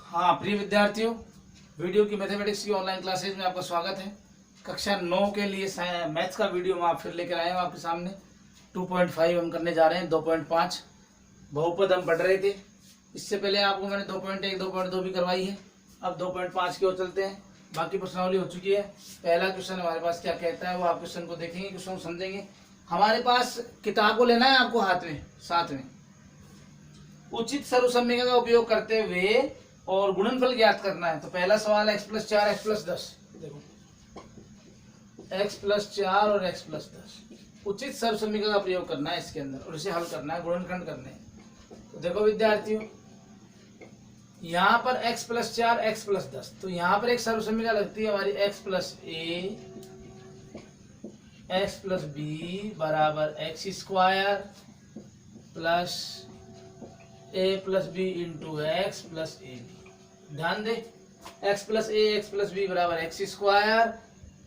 हाँ प्रिय विद्यार्थियों, वीडियो की मैथमेटिक्स की ऑनलाइन क्लासेज में आपका स्वागत है। कक्षा 9 के लिए मैथ्स का वीडियो हम आप फिर लेकर आए हैं आपके सामने। 2.5 हम करने जा रहे हैं। 2.5 बहुपद हम पढ़ रहे थे। इससे पहले आपको मैंने 2.1 2.2 भी करवाई है। अब 2.5 की ओर चलते हैं। बाकी प्रश्नावली हो चुकी है। पहला क्वेश्चन हमारे पास क्या कहता है वो आप क्वेश्चन को देखेंगे, क्वेश्चन को समझेंगे। हमारे पास किताब को लेना है आपको हाथ में, साथ में। उचित सर्वसम्मिका का उपयोग करते हुए और गुणनफल ज्ञात करना है। तो पहला सवाल x + 4 x + 10। देखो x + 4 और x + 10 उचित सर्वसम्मिका का प्रयोग करना है इसके अंदर और इसे हल करना है, गुणनखंड करने हैं। तो देखो विद्यार्थियों, यहाँ पर x + 4 x + 10, तो यहाँ पर एक सर्वसम्मिका लगती है हमारी x + a x + b बराबर x² plus a + b × x + ab। ध्यान दे, x + a x + b बराबर x²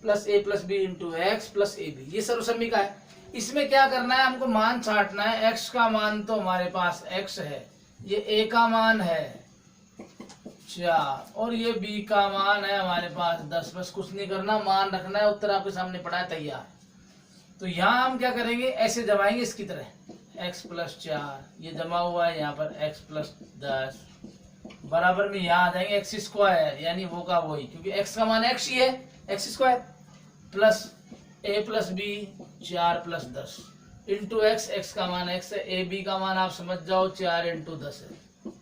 plus a + b × x + ab, ये सर्वसम्मिका है। इसमें क्या करना है, हमको मान छांटना है। x का मान तो हमारे पास x है, ये a का मान है 4 और ये b का मान है हमारे पास 10। बस कुछ नहीं करना, मान रखना है। उत्तर आपके सामने पड़ा है तैयार। तो यहाँ हम क्या करेंगे, ऐसे जमाएंगे इसकी तरह। x + 4 ये जमा हुआ है यहाँ पर x + 10 बराबर में यहाँ आ जाएंगे x² यानी वो का वही, क्योंकि x का मान x ही है, x² plus a + b 4 + 10 into x का मान x है, ab का मान आप समझ जाओ 4 × 10 है।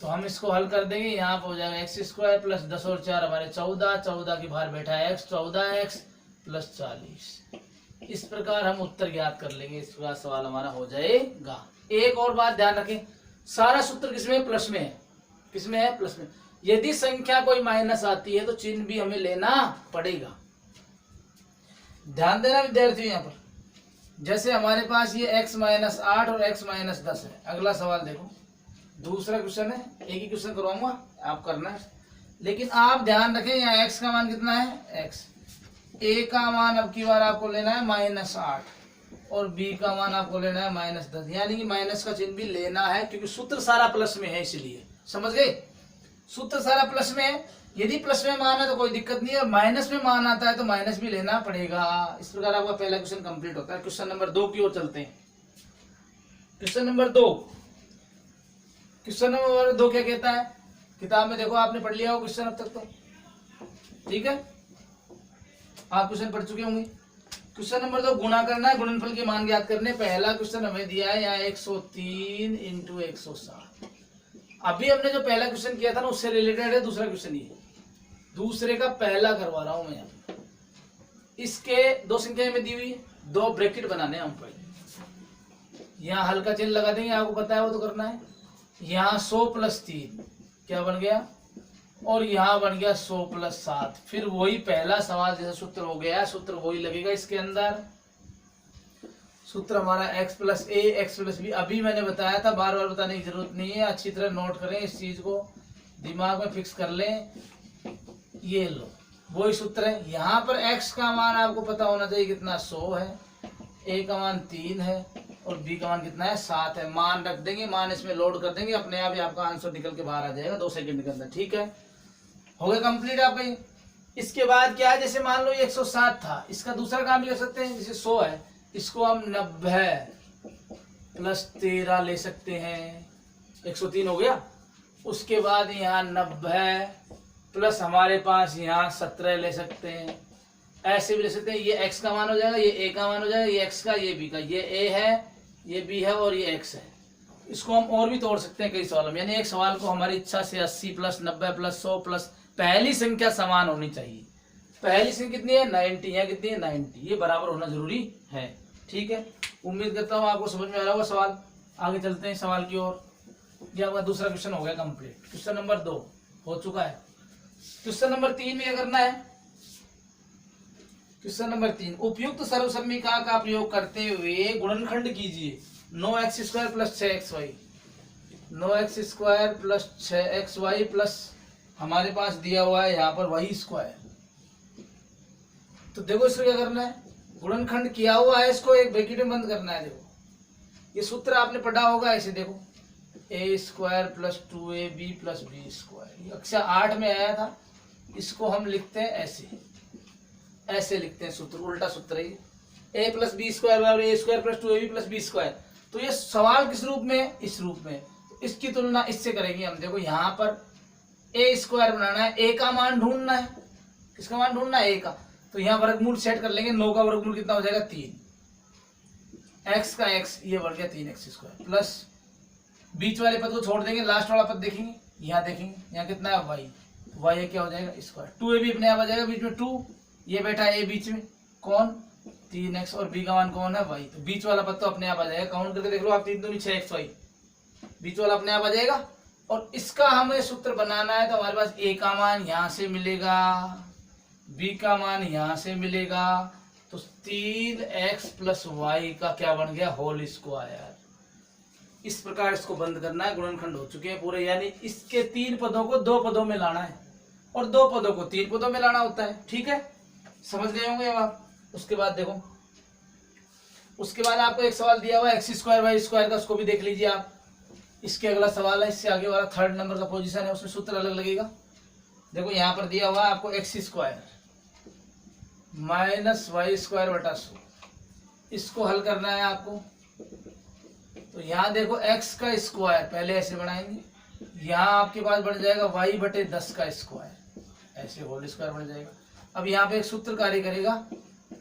तो हम इसको हल कर देंगे। यहाँ पर हो जाएगा x² प्लस 10 और 4 हमारे 14, 14 के बाहर बैठा है x, 14x + 40। इस प्रकार हम उत्तर ज्ञात कर लेंगे। इस प्रकार सवाल हमारा हो जाएगा। एक और बात ध्यान रखें, सारा सूत्र किसमें है, प्लस में है। किसमें है, प्लस में। यदि संख्या कोई माइनस आती है तो चिन्ह भी हमें लेना पड़ेगा। ध्यान देना विद्यार्थियों, यहाँ पर जैसे हमारे पास ये x - 8 और x - 10 है। अगला सवाल देखो, दूसरा क्वेश्चन है। एक ही क्वेश्चन करवाऊंगा, आप करना है। लेकिन आप ध्यान रखें, यहाँ x का मान कितना है, x। a का मान अब की बार आपको लेना है -8 और b का मान आपको लेना है -10, यानी कि माइनस का चिन्ह भी लेना है, क्योंकि सूत्र सारा प्लस में है। इसलिए समझ गए, सूत्र सारा प्लस में है। यदि प्लस में मान है तो कोई दिक्कत नहीं है, और माइनस में मान आता है तो माइनस भी लेना पड़ेगा। इस प्रकार आपका पहला क्वेश्चन कंप्लीट होता है। क्वेश्चन नंबर 2 की ओर चलते हैं। क्वेश्चन नंबर 2, क्वेश्चन नंबर 2 क्या कहता है, किताब में देखो, आपने पढ़ लिया हो क्वेश्चन अब तक तो, ठीक है, आप क्वेश्चन पढ़ चुके होंगे। क्वेश्चन नंबर 2 गुणा करना है, गुणनफल के मान ज्ञात करने। पहला क्वेश्चन हमें दिया है यहाँ 103 × 160। अभी हमने जो पहला क्वेश्चन किया था ना, उससे रिलेटेड है दूसरा क्वेश्चन। ये दूसरे का पहला करवा रहा हूं मैं यहाँ। इसके दो संख्या में दी हुई है, 2 ब्रैकेट बनाने हैं हम पहले। यहाँ हल्का चिन्ह लगा देंगे, आपको पता है वो तो करना है। यहाँ 100 + 3 क्या बन गया, और यहाँ बन गया 100 + 7। फिर वही पहला सवाल जैसा सूत्र हो गया, सूत्र वही लगेगा इसके अंदर। सूत्र हमारा x + a x + b, अभी मैंने बताया था, बार बार बताने की जरूरत नहीं है। अच्छी तरह नोट करें, इस चीज को दिमाग में फिक्स कर लें। ये लो, वही सूत्र है। यहाँ पर x का मान आपको पता होना चाहिए कितना, 100 है, a का मान 3 है और b का मान कितना है, 7 है। मान रख देंगे, मान इसमें लोड कर देंगे, अपने आप ही आपका आंसर निकल के बाहर आ जाएगा 2 सेकंड के अंदर। ठीक है, हो गया कंप्लीट आपका ये। इसके बाद क्या है, जैसे मान लो ये 160 था, इसका दूसरा काम भी कर सकते हैं। जैसे 100 है, इसको हम 90 + 13 ले सकते हैं, 103 हो गया। उसके बाद यहाँ 90 प्लस हमारे पास यहाँ 17 ले सकते हैं। ऐसे भी ले सकते हैं। ये x का मान हो जाएगा, ये a का मान हो जाएगा, ये x का, ये b का, ये a है, ये b है और ये x है। इसको हम और भी तोड़ सकते हैं कई सवालों में। यानी एक सवाल को हमारी इच्छा से 80 + 90 + 100 प्लस पहली संख्या समान होनी चाहिए। पहली संख्या कितनी है, 90 है, कितनी है, 90। ये बराबर होना जरूरी है। ठीक है, उम्मीद करता हूँ आपको समझ में आ रहा होगा सवाल। आगे चलते हैं सवाल की ओर। ये आपका दूसरा क्वेश्चन हो गया कंप्लीट। क्वेश्चन नंबर 2 हो चुका है। क्वेश्चन नंबर 3 में क्या करना है, क्वेश्चन नंबर 3, उपयुक्त सर्वसम्मिका का प्रयोग करते हुए गुणनखंड कीजिए। 9x² + 6xy, 9x² + 6xy plus हमारे पास दिया हुआ है यहाँ पर वही स्क्वायर। तो देखो इसको क्या करना है, गुणनखंड किया हुआ है, इसको एक ब्रैकेट में बंद करना है। देखो ये सूत्र आपने पढ़ा होगा, ऐसे देखो A square plus 2ab plus B square. ये कक्षा 8 में आया था। इसको हम लिखते हैं ऐसे, ऐसे लिखते हैं सूत्र, उल्टा सूत्र है। ए प्लस बी स्क्वायर बराबर A square plus 2ab plus B square. तो ये सवाल किस रूप में है? इस रूप में। तो इसकी तुलना इससे करेंगे हम। देखो यहाँ पर ए स्क्वायर बनाना है, ए का मान ढूंढना है। किसका मान ढूंढना है? ए का। तो यहाँ वर्गमूल सेट कर लेंगे। 9 का वर्गमूल कितना हो जाएगा? 3। एक्स का एक्स ये बढ़ गया 3x स्क्वायर प्लस बीच वाले पद को छोड़ देंगे, लास्ट वाला पद देखेंगे। यहाँ देखेंगे यहाँ कितना है? वाई। वाई क्या हो जाएगा? स्क्वायर। 2ab अपने आप आ जाएगा, बीच में 2, ये बैठा है ए बीच में, कौन? 3x, और बी का मान कौन है? वाई। तो बीच वाला पद तो अपने आप आ जाएगा। काउंट करके देख लो आप, 3 दूनी 6xy, बीच वाला अपने आप आ जाएगा। और इसका हमें सूत्र बनाना है। तो हमारे पास ए का मान यहाँ से मिलेगा, बी का मान यहाँ से मिलेगा। तो 3x प्लस वाई का क्या बन गया? Whole square. इस प्रकार इसको बंद करना है। गुणनखंड हो चुके हैं पूरे, यानी इसके 3 पदों को 2 पदों में लाना है और 2 पदों को 3 पदों में लाना होता है। ठीक है, समझ गए होंगे अब आप। उसके बाद देखो, उसके बाद आपको एक सवाल दिया हुआ है एक्स स्क्वायर वाई स्क्वायर का, उसको भी देख लीजिए आप। इसके अगला सवाल है, इससे आगे वाला 3rd नंबर का पोजीशन है, उसमें सूत्र अलग लगेगा। देखो यहाँ पर दिया हुआ है आपको X square minus Y square बटा 100। इसको हल करना है आपको। तो यहाँ देखो x का स्क्वायर पहले ऐसे बनाएंगे, यहाँ आपके पास बन जाएगा y बटे 10 का स्क्वायर, ऐसे होल स्क्वायर बन जाएगा। अब यहाँ पे एक सूत्र कार्य करेगा,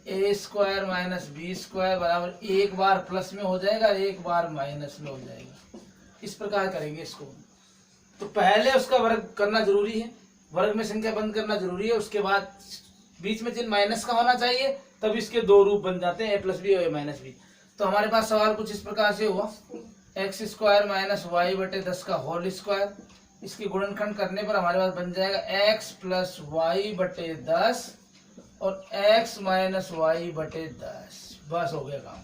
ए स्क्वायर माइनस बी स्क्वायर बराबर एक बार प्लस में हो जाएगा, एक बार माइनस में हो जाएगा। इस प्रकार करेंगे इसको। तो पहले उसका वर्ग करना जरूरी है, वर्ग में संख्या बंद करना जरूरी है। उसके बाद बीच में चिन्ह माइनस का होना चाहिए, तब इसके 2 रूप बन जाते हैं, ए प्लस बी और ए माइनस बी। तो हमारे पास सवाल कुछ इस प्रकार से हुआ, एक्स स्क्वायर माइनस वाई बटे 10 का होल स्क्वायर। इसकी गुणनखंड करने पर हमारे पास बन जाएगा x प्लस वाई बटे 10 और x माइनस वाई बटे 10। बस हो गया काम।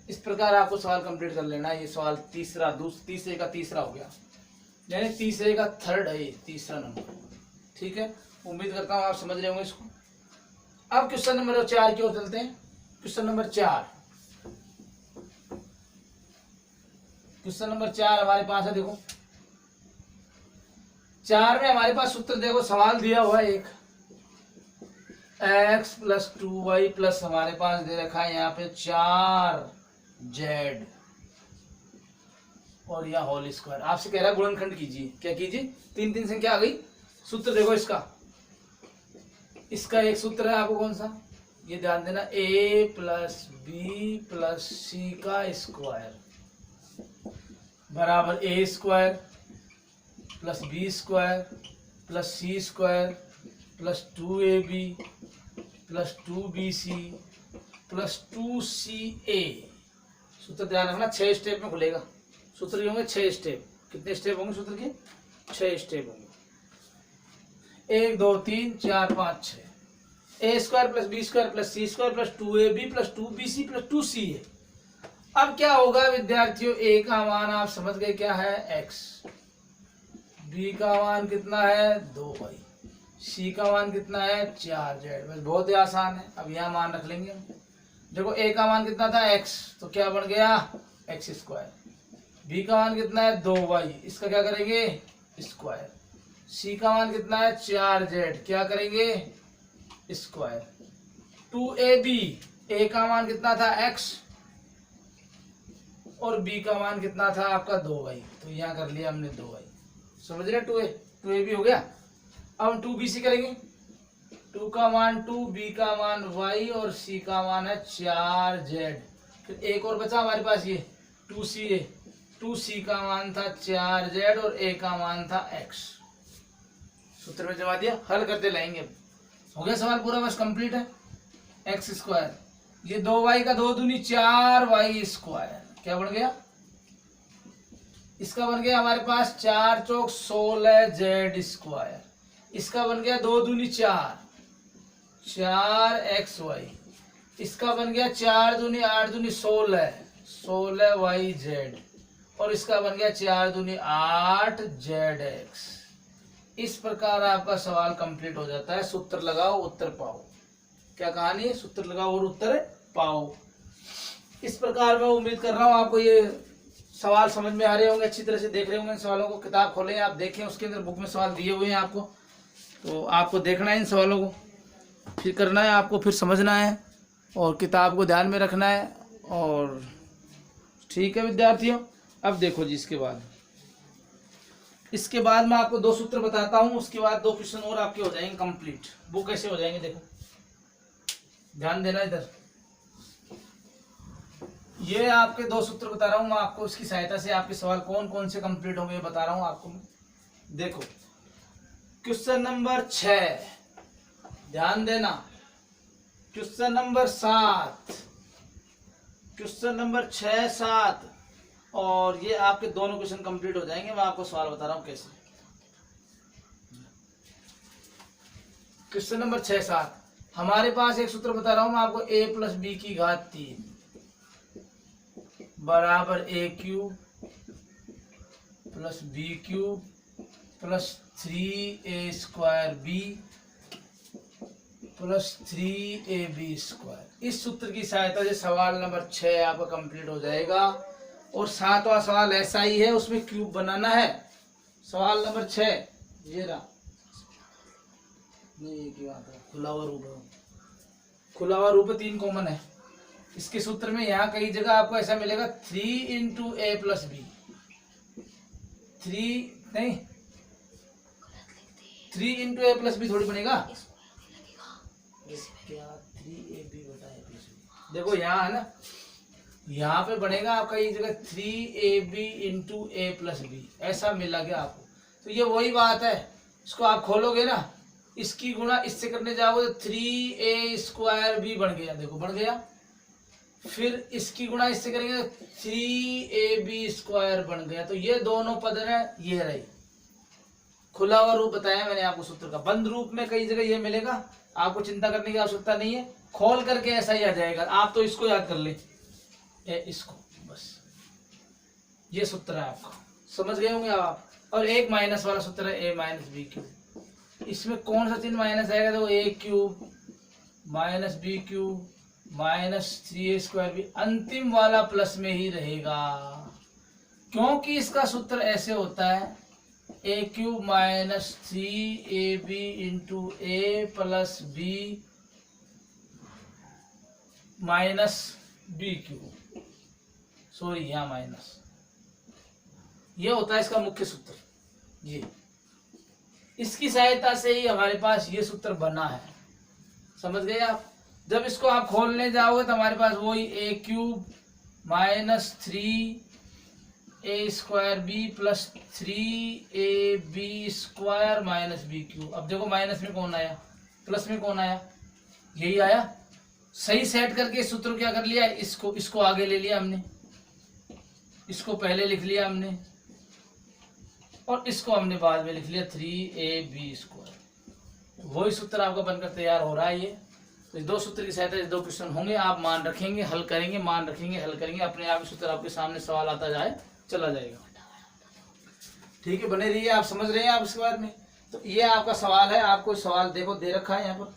इस प्रकार आपको सवाल कंप्लीट कर लेना है। ये सवाल तीसरे का तीसरा हो गया, यानी तीसरे का 3rd है, ये तीसरा नंबर। ठीक है, उम्मीद करता हूँ आप समझ रहे होंगे इसको। अब क्वेश्चन नंबर 4 की ओर चलते हैं। क्वेश्चन नंबर 4, क्वेश्चन नंबर 4 हमारे पास है। देखो 4 में हमारे पास सूत्र देखो, सवाल दिया हुआ है एक x प्लस 2y प्लस हमारे पास दे रखा है यहाँ पे 4z और यहाँ होल स्क्वायर। आपसे कह रहा है गुणनखंड कीजिए। क्या कीजिए? 3 संख्या आ गई। सूत्र देखो इसका एक सूत्र है आपको, कौन सा? ये ध्यान देना, a plus B plus C का स्क्वायर बराबर A square plus B square plus C square plus 2ab plus 2bc plus 2ca। सूत्र ध्यान रखना 6 स्टेप में खुलेगा। सूत्र के होंगे 6 स्टेप। कितने स्टेप होंगे सूत्र के? 6 स्टेप होंगे। 1 2 3 4 5 6। A square plus B square plus C square plus 2ab plus 2bc plus 2ca। अब क्या होगा विद्यार्थियों? ए का मान आप समझ गए क्या है? x। बी का मान कितना है? 2y। सी का मान कितना है? 4z। बस बहुत ही आसान है। अब यहाँ मान रख लेंगे। देखो ए का मान कितना था? x, तो क्या बन गया? x square. बी का मान कितना है? 2y, इसका क्या करेंगे? स्क्वायर। सी का मान कितना है? 4z, क्या करेंगे? स्क्वायर। 2ab, ए का मान कितना था? x और बी का मान कितना था आपका? 2y, तो यहाँ कर लिया हमने 2y। समझ रहे? 2ab हो गया। अब हम 2bc करेंगे। 2 का मान 2, b का मान y और c का मान है 4z। फिर एक और बचा हमारे पास ये 2ca। 2c का मान था 4z और a का मान था x। सूत्र में जमा दिया, हल करते लाएंगे। हो गया सवाल पूरा, बस कंप्लीट है। एक्स स्क्वायर, ये 2y का 2 दूनी 4y स्क्वायर, क्या बन गया? इसका बन गया हमारे पास 4 चौक 16z स्क्वायर। इसका बन गया 2 दूनी 4, 4xy। इसका बन गया 4 दूनी 8 दूनी 16, 16yz। और इसका बन गया 4 दूनी 8zx। इस प्रकार आपका सवाल कंप्लीट हो जाता है। सूत्र लगाओ उत्तर पाओ। क्या कहानी है? सूत्र लगाओ और उत्तर पाओ। इस प्रकार मैं उम्मीद कर रहा हूँ आपको ये सवाल समझ में आ रहे होंगे, अच्छी तरह से देख रहे होंगे इन सवालों को। किताब खोलें आप, देखें, उसके अंदर बुक में सवाल दिए हुए हैं आपको, तो आपको देखना है इन सवालों को, फिर करना है आपको, फिर समझना है और किताब को ध्यान में रखना है। और ठीक है विद्यार्थियों, अब देखो जी, इसके बाद मैं आपको 2 सूत्र बताता हूँ, उसके बाद 2 क्वेश्चन और आपके हो जाएंगे कंप्लीट। वो कैसे हो जाएंगे देखो, ध्यान देना इधर। ये आपके 2 सूत्र बता रहा हूँ मैं आपको, इसकी सहायता से आपके सवाल कौन कौन से कंप्लीट होंगे बता रहा हूँ आपको मैं। देखो क्वेश्चन नंबर 6, ध्यान देना, क्वेश्चन नंबर 7, क्वेश्चन नंबर 6, 7 और ये आपके दोनों क्वेश्चन कंप्लीट हो जाएंगे। मैं आपको सवाल बता रहा हूँ कैसे। क्वेश्चन नंबर 6, 7 हमारे पास एक सूत्र बता रहा हूँ मैं आपको, a + b की घात 3 बराबर a³ + b³ + 3a² + 3ab²। इस सूत्र की सहायता से सवाल नंबर 6 आपका कंप्लीट हो जाएगा। और 7वां सवाल ऐसा ही है, उसमें क्यूब बनाना है। सवाल नंबर 6 ये रहा, नहीं एक ही बात है, खुला हुआ रूप है, खुला हुआ रूप 3 कॉमन है इसके सूत्र में। यहाँ कई जगह आपको ऐसा मिलेगा 3 × a + b, 3 नहीं 3 × a + b थोड़ी बनेगा क्या, 3ab/a + b। देखो यहाँ है ना, यहाँ पे बनेगा आपका ये जगह 3ab × a + b, ऐसा मिला गया आपको। तो ये वही बात है, इसको आप खोलोगे ना, इसकी गुणा इससे करने जाओगे तो 3a² बन गया, देखो बन गया। फिर इसकी गुणा इससे करेंगे तो 3ab² बन गया। तो ये दोनों पद है, ये रही। खुला हुआ रूप बताया मैंने आपको सूत्र का। बंद रूप में कई जगह ये मिलेगा, आपको चिंता करने की आवश्यकता नहीं है, खोल करके ऐसा ही आ जाएगा। आप तो इसको याद कर ले, इसको बस, ये सूत्र है आपका, समझ गए होंगे आप। और एक माइनस वाला सूत्र है a - b³। इसमें कौन सा चिन्ह माइनस आएगा, तो a³ - b³ - 3a²b, अंतिम वाला प्लस में ही रहेगा, क्योंकि इसका सूत्र ऐसे होता है a³ - 3ab × a + b - b³, sorry यहाँ माइनस, ये होता है इसका मुख्य सूत्र। ये इसकी सहायता से ही हमारे पास ये सूत्र बना है, समझ गए आप। जब इसको आप खोलने जाओगे तो हमारे पास वही a³ - 3a²b + 3ab² - b³। अब देखो माइनस में कौन आया, प्लस में कौन आया, यही आया। सही सेट करके इस सूत्र को क्या कर लिया, इसको आगे ले लिया हमने, इसको पहले लिख लिया हमने और इसको हमने बाद में लिख लिया 3ab²। वही सूत्र आपका बनकर तैयार हो रहा है। ये तो इस 2 सूत्र की सहायता से 2 क्वेश्चन होंगे, आप मान रखेंगे, हल करेंगे, मान रखेंगे, हल करेंगे, अपने आप सूत्र आपके सामने सवाल आता जाए, चला जाएगा। ठीक है, बने रहिए, आप समझ रहे हैं आप इसके बारे में। तो ये आपका सवाल है, आपको सवाल देखो दे रखा है यहाँ पर,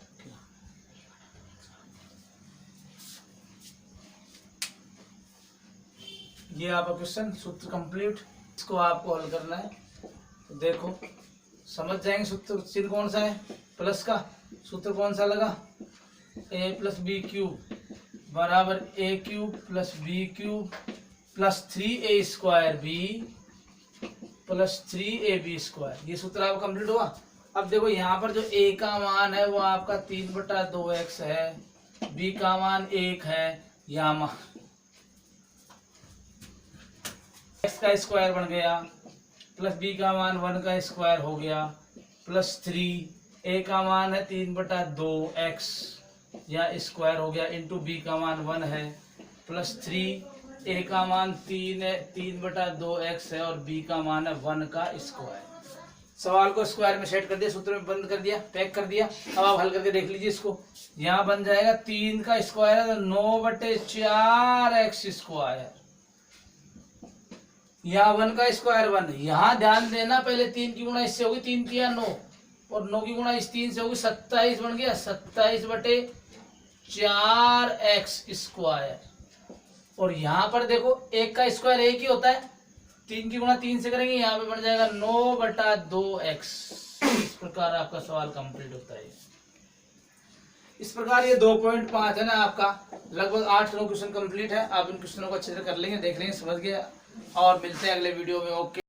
ये आपका क्वेश्चन सूत्र कंप्लीट, इसको आपको हल करना है। तो देखो समझ जाएंगे, सूत्र चिन्ह कौन सा है, प्लस का सूत्र कौन सा लगा, a + b³ बराबर a³ + b³ + 3a²b + 3ab²। ये सूत्र आपका कंप्लीट हुआ। अब देखो यहाँ पर जो a का मान है वो आपका 3/2x है, b का मान 1 है, यहाँ मान x का स्क्वायर बन गया, प्लस b का मान 1 का स्क्वायर हो गया, प्लस 3, a का मान है 3/2x या स्क्वायर हो गया, इंटू b का मान 1 है, प्लस 3, a का मान 3 है, 3/2x है और b का मान है 1 का स्क्वायर। सवाल को स्क्वायर में सेट कर दिया, सूत्र में बंद कर दिया, पैक कर दिया। अब आप हल करके देख लीजिए इसको, यहाँ बन जाएगा 3 का स्क्वायर है तो 9/4x², यहाँ 1 का स्क्वायर 1। यहाँ ध्यान देना, पहले 3 की गुणा इससे होगी, 3 किया 9 और 9 की गुणा इस 3 से होगी 27 बन गया, 27/4x²। और यहाँ पर देखो 1 का स्क्वायर 1 ही होता है, 3 की गुणा 3 से करेंगे, यहाँ पे बन जाएगा 9/2x। इस प्रकार आपका सवाल कंप्लीट होता है। इस प्रकार ये 2.5 है ना आपका, लगभग 8-9 क्वेश्चन कंप्लीट है। आप इन क्वेश्चनों को अच्छे से कर लेंगे, देख लेंगे, समझ गए। और मिलते हैं अगले वीडियो में। ओके।